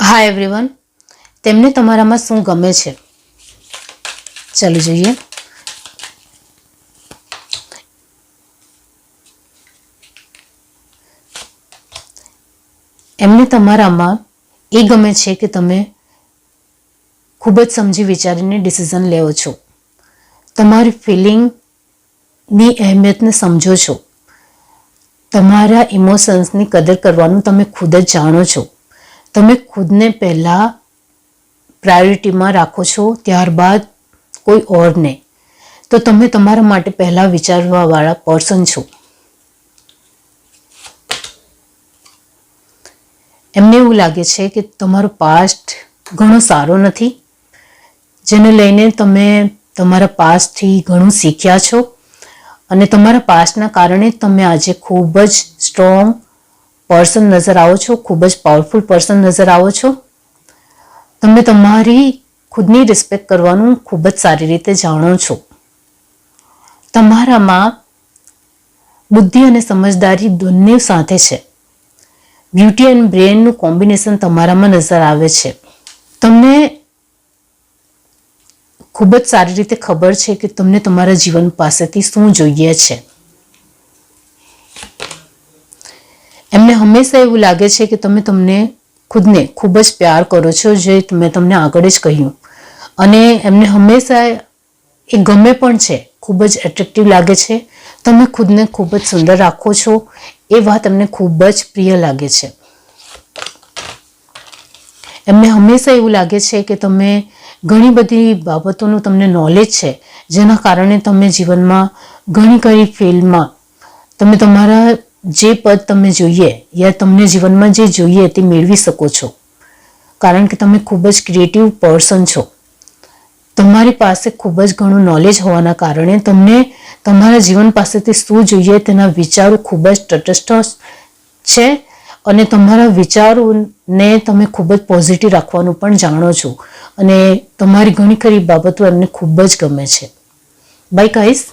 Hi everyone, તેમને તમારામાં શું ગમે છે? ચાલો જોઈએ. એમને તમારામાં એ ગમે છે કે તમે ખૂબ જ સમજી વિચારીને ડિસિઝન લેવો છો. તમારી ફિલિંગની અહેમિયતને સમજો છો. તમારા ઇમોશન્સની કદર કરવાનું તમે ખુદ જ જાણો છો. તમે ખુદને પહેલાં પ્રાયોરિટીમાં રાખો છો, ત્યારબાદ કોઈ ઓરને. તો તમે તમારા માટે પહેલાં વિચારવાવાળા પર્સન છો. એમને એવું લાગે છે કે તમારો પાસ્ટ ઘણો સારો નથી, જેને લઈને તમે તમારા પાસ્ટથી ઘણું શીખ્યા છો અને તમારા પાસ્ટના કારણે તમે આજે ખૂબ જ સ્ટ્રોંગ પર્સન નજર આવો છો, ખૂબ જ પાવરફુલ પર્સન નજર આવો છો. તમે તમારી ખુદની રિસ્પેક્ટ કરવાનું ખૂબ જ સારી રીતે જાણો છો. તમારામાં બુદ્ધિ અને સમજદારી બંને સાથે છે. બ્યુટી એન્ડ બ્રેનનું કોમ્બિનેશન તમારામાં નજર આવે છે. તમને ખૂબ જ સારી રીતે ખબર છે કે તમને તમારા જીવન પાસેથી શું જોઈએ છે. એમને હંમેશા એવું લાગે છે કે તમે તમને ખુદને ખૂબ જ પ્યાર કરો છો, જે મેં તમને આગળ જ કહ્યું. અને એમને હંમેશા એ ગમે પણ છે, ખૂબ જ એટ્રેક્ટિવ લાગે છે. તમે ખુદને ખૂબ જ સુંદર રાખો છો, એ વાત એમને ખૂબ જ પ્રિય લાગે છે. એમને હંમેશા એવું લાગે છે કે તમે ઘણી બધી બાબતોનું તમને નોલેજ છે, જેના કારણે તમે જીવનમાં ઘણી ફિલ્ડમાં તમે તમારા જે પદ તમને જોઈએ યા તમને જીવનમાં જે જોઈએ તે મેળવી શકો છો. કારણ કે તમે ખૂબ જ ક્રિએટિવ પર્સન છો. તમારી પાસે ખૂબ જ ઘણું નોલેજ હોવાના કારણે તમને તમારા જીવન પાસેથી શું જોઈએ તેના વિચારો ખૂબ જ તટસ્થ છે અને તમારા વિચારોને તમે ખૂબ જ પોઝિટિવ રાખવાનું પણ જાણો છો અને તમારી ઘણી ખરી બાબતો એમને ખૂબ જ ગમે છે. By guys.